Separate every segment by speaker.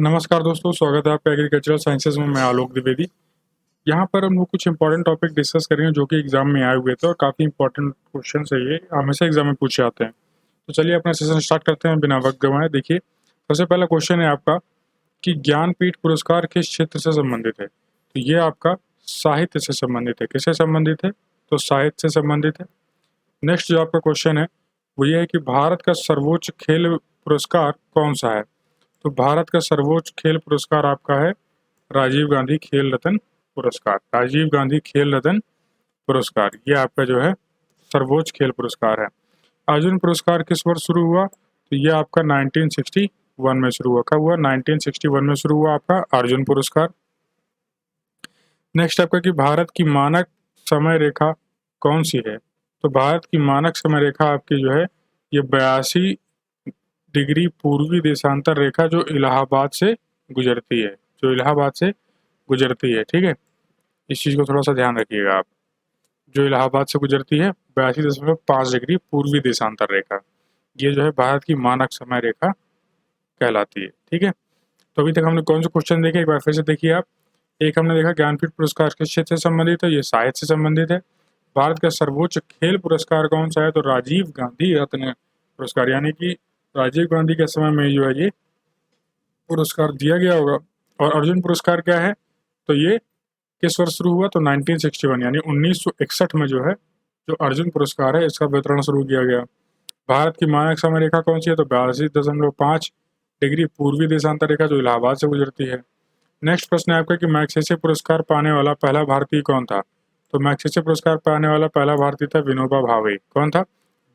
Speaker 1: नमस्कार दोस्तों, स्वागत है आपका एग्रीकल्चरल साइंसेज में। मैं आलोक द्विवेदी। यहाँ पर हम लोग कुछ इंपॉर्टेंट टॉपिक डिस्कस करेंगे जो कि एग्जाम में आए हुए थे और काफ़ी इंपॉर्टेंट क्वेश्चन है। ये हमेशा एग्जाम में पूछे आते हैं। तो चलिए अपना सेशन स्टार्ट करते हैं बिना वक्त गंवाए। देखिए, सबसे पहला क्वेश्चन है आपका कि ज्ञानपीठ पुरस्कार किस क्षेत्र से संबंधित है। तो ये आपका साहित्य से संबंधित है। किससे संबंधित है? तो साहित्य से संबंधित है। नेक्स्ट जो आपका क्वेश्चन है वो ये है कि भारत का सर्वोच्च खेल पुरस्कार कौन सा है। तो भारत का सर्वोच्च खेल पुरस्कार आपका है राजीव गांधी खेल रत्न पुरस्कार। राजीव गांधी खेल रत्न पुरस्कार ये आपका जो है सर्वोच्च खेल पुरस्कार है। अर्जुन पुरस्कार किस वर्ष शुरू हुआ? तो ये आपका 1961 में शुरू हुआ। कब हुआ? 1961 में शुरू हुआ आपका अर्जुन पुरस्कार। नेक्स्ट आपका कि भारत की मानक समय रेखा कौन सी है। तो भारत की मानक समय रेखा आपकी जो है ये 82 डिग्री पूर्वी देशांतर रेखा जो इलाहाबाद से गुजरती है। जो इलाहाबाद से गुजरती है, ठीक है, इस चीज़ को थोड़ा सा ध्यान रखिएगा आप। जो इलाहाबाद से गुजरती है 82.5 डिग्री पूर्वी देशांतर रेखा, ये जो है भारत की मानक समय रेखा कहलाती है। ठीक है, तो अभी तक हमने कौन से क्वेश्चन देखे, एक बार फिर से देखिए आप। एक हमने देखा ज्ञानपीठ पुरस्कार किस क्षेत्र से संबंधित है, ये साहित्य से संबंधित है। भारत का सर्वोच्च खेल पुरस्कार कौन सा है? तो राजीव गांधी रत्न पुरस्कार, यानी कि राजीव गांधी के समय में जो है ये पुरस्कार दिया गया होगा। और अर्जुन पुरस्कार क्या है? तो ये किस वर्ष शुरू हुआ? तो 1961 यानी 1961 में जो है जो अर्जुन पुरस्कार है इसका वितरण शुरू किया गया। भारत की मानक समय रेखा कौन सी है? तो 82.5 डिग्री पूर्वी देशांतर रेखा जो इलाहाबाद से गुजरती है। नेक्स्ट प्रश्न है आपका कि मैग्सेसे पुरस्कार पाने वाला पहला भारतीय कौन था। तो मैग्सेसे पुरस्कार पाने वाला पहला भारतीय था विनोबा भावे। कौन था?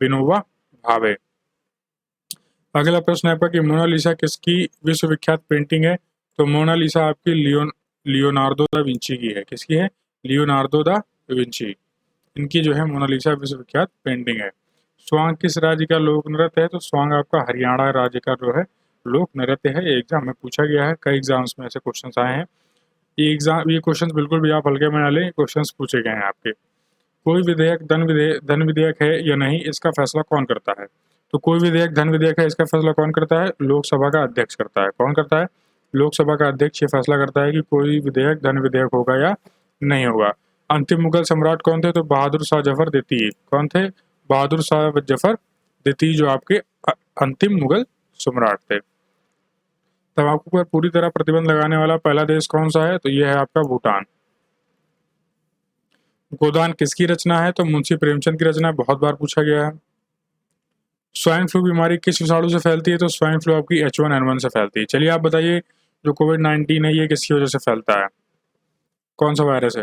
Speaker 1: विनोबा भावे। अगला प्रश्न है आपका कि मोनालिसा किसकी विश्वविख्यात पेंटिंग है। तो मोनालिसा आपकी लियोनार्डो दा विंची की है। किसकी है? लियोनार्डो दा विंची, इनकी जो है मोनालिसा विश्वविख्यात पेंटिंग है। स्वांग किस राज्य का लोक नृत्य है? तो स्वांग आपका हरियाणा राज्य का जो है लोक नृत्य है। ये एग्जाम में पूछा गया है, कई एग्जाम्स में ऐसे क्वेश्चन आए हैं। ये क्वेश्चन बिल्कुल भी आप हल्के में ना लें, क्वेश्चन पूछे गए हैं आपके। कोई विधेयक धन विधेयक है या नहीं, इसका फैसला कौन करता है। तो कोई विधेयक धन विधेयक है, इसका फैसला कौन करता है? लोकसभा का अध्यक्ष करता है। कौन करता है? लोकसभा का अध्यक्ष ये फैसला करता है कि कोई विधेयक धन विधेयक होगा या नहीं होगा। अंतिम मुगल सम्राट कौन थे? तो बहादुर शाह जफर द्वितीय। कौन थे? बहादुर शाह जफर द्वितीय जो आपके अंतिम मुगल सम्राट थे। तंबाकू पर पूरी तरह प्रतिबंध लगाने वाला पहला देश कौन सा है? तो यह है आपका भूटान। गोदान किसकी रचना है? तो मुंशी प्रेमचंद की रचना है, बहुत बार पूछा गया है। स्वाइन फ्लू बीमारी किस विषाणु से फैलती है? तो स्वाइन फ्लू आपकी H1N1 से फैलती है। चलिए आप बताइए, जो कोविड-19 है ये किसकी वजह से फैलता है? कौन सा वायरस है?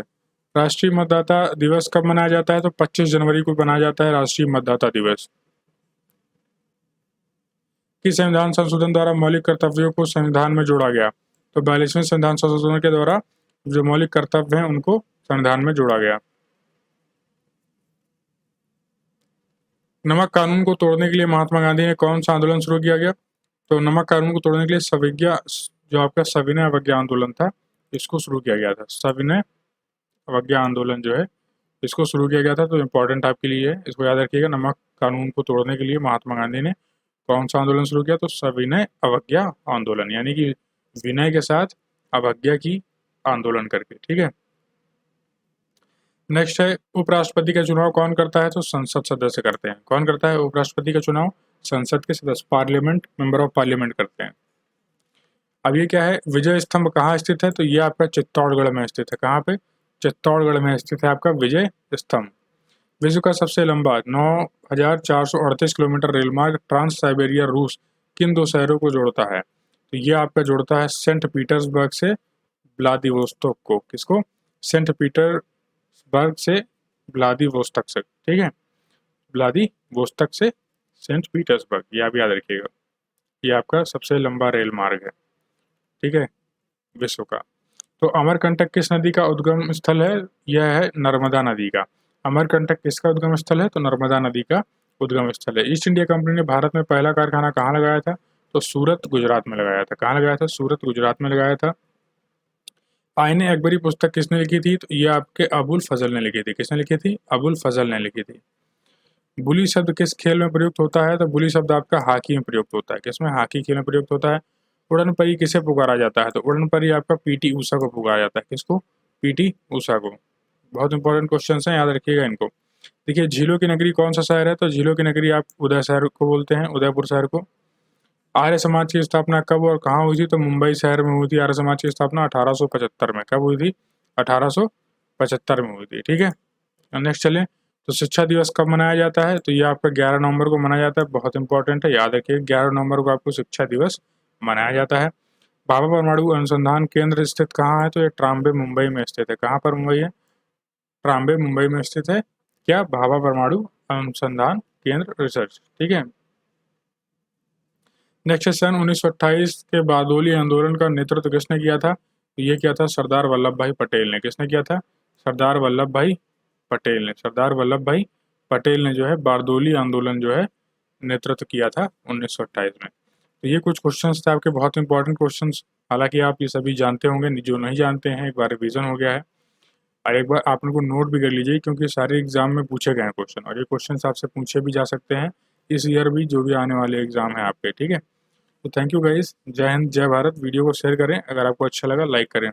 Speaker 1: राष्ट्रीय मतदाता दिवस कब मनाया जाता है? तो 25 जनवरी को मनाया जाता है राष्ट्रीय मतदाता दिवस। किस संविधान संशोधन द्वारा मौलिक कर्तव्यों को संविधान में जोड़ा गया? तो 42वें संविधान संशोधन के द्वारा जो मौलिक कर्तव्य हैं उनको संविधान में जोड़ा गया। नमक कानून को तोड़ने के लिए महात्मा गांधी ने कौन सा आंदोलन शुरू किया गया? तो नमक कानून को तोड़ने के लिए सविज्ञा जो आपका सविनय अवज्ञा आंदोलन था इसको शुरू किया गया था। सविनय अवज्ञा आंदोलन जो है इसको शुरू किया गया था। तो इम्पोर्टेंट आपके लिए है, इसको याद रखिएगा। नमक कानून को तोड़ने के लिए महात्मा गांधी ने कौन सा आंदोलन शुरू किया? तो सविनय अवज्ञा आंदोलन, यानी कि विनय के साथ अवज्ञा की आंदोलन करके। ठीक है, नेक्स्ट है उपराष्ट्रपति का चुनाव कौन करता है? तो संसद सदस्य करते हैं। कौन करता है उपराष्ट्रपति का चुनाव? संसद के सदस्य, पार्लियामेंट, मेंबर ऑफ पार्लियामेंट करते हैं। अब ये क्या है, विजय स्तंभ कहाँ स्थित है? तो ये आपका चित्तौड़गढ़ में स्थित है। कहाँ पे? चित्तौड़गढ़ में स्थित है आपका विजय स्तंभ। विश्व का सबसे लंबा 9,438 किलोमीटर रेलमार्ग ट्रांस साइबेरिया रूस किन दो शहरों को जोड़ता है? तो ये आपका जोड़ता है सेंट पीटर्सबर्ग से व्लादिवोस्तोक को। किसको? सेंट पीटर्सबर्ग से व्लादिवोस्तोक से। ठीक है, व्लादिवोस्तोक से सेंट पीटर्सबर्ग, ये आप याद रखिएगा। ये आपका सबसे लंबा रेल मार्ग है, ठीक है, विश्व का। तो अमरकंटक किस नदी का उद्गम स्थल है? यह है नर्मदा नदी का। अमरकंटक किसका उद्गम स्थल है? तो नर्मदा नदी का उद्गम स्थल है। ईस्ट इंडिया कंपनी ने भारत में पहला कारखाना कहाँ लगाया था? तो सूरत गुजरात में लगाया था। कहाँ लगाया था? सूरत गुजरात में लगाया था। आईने अकबरी पुस्तक किसने लिखी थी? तो ये आपके अबुल फजल ने लिखी थी। किसने लिखी थी? अबुल फजल ने लिखी थी। बुली शब्द किस खेल में प्रयुक्त होता है? तो बुली शब्द आपका हॉकी में प्रयुक्त होता है। किसमें? हॉकी खेल में प्रयुक्त होता है। उड़न परी किसे पुकारा जाता है? तो उड़न परी आपका पीटी ऊषा को पुकारा जाता है। किसको? पीटी ऊषा को। बहुत इंपॉर्टेंट क्वेश्चन हैं, याद रखिएगा इनको। देखिए, झीलों की नगरी कौन सा शहर है? तो झीलों की नगरी आप उदय शहर को बोलते हैं, उदयपुर शहर को। आर्य समाज की स्थापना कब और कहाँ हुई थी? तो मुंबई शहर में हुई थी आर्य समाज की स्थापना 1875 में। कब हुई थी? 1875 में हुई थी। ठीक है, नेक्स्ट चलें। तो शिक्षा दिवस कब मनाया जाता है? तो ये आपका 11 नवंबर को मनाया जाता है। बहुत इंपॉर्टेंट है, याद रखिए 11 नवंबर को आपको शिक्षा दिवस मनाया जाता है। भाभा परमाणु अनुसंधान केंद्र स्थित कहाँ है? तो ये ट्राम्बे मुंबई में स्थित है। कहाँ पर मुंबई है? ट्राम्बे मुंबई में स्थित है। क्या? भाभा परमाणु अनुसंधान केंद्र रिसर्च। ठीक है, नेक्स्ट सन 1928 के बारडोली आंदोलन का नेतृत्व किसने किया था? तो ये किया था सरदार वल्लभ भाई पटेल ने। किसने किया था? सरदार वल्लभ भाई पटेल ने। सरदार वल्लभ भाई पटेल ने जो है बारडोली आंदोलन जो है नेतृत्व किया था 1928 में। तो ये कुछ क्वेश्चंस थे आपके, बहुत इंपॉर्टेंट क्वेश्चंस। हालांकि आप ये सभी जानते होंगे, जो नहीं जानते हैं एक बार रिवीजन हो गया है। और एक बार आप लोग को नोट भी कर लीजिए, क्योंकि सारे एग्जाम में पूछे गए हैं क्वेश्चन, और ये क्वेश्चन आपसे पूछे भी जा सकते हैं इस ईयर भी, जो भी आने वाले एग्जाम है आपके। ठीक है, तो थैंक यू गाइस, जय हिंद, जय भारत। वीडियो को शेयर करें, अगर आपको अच्छा लगा लाइक करें।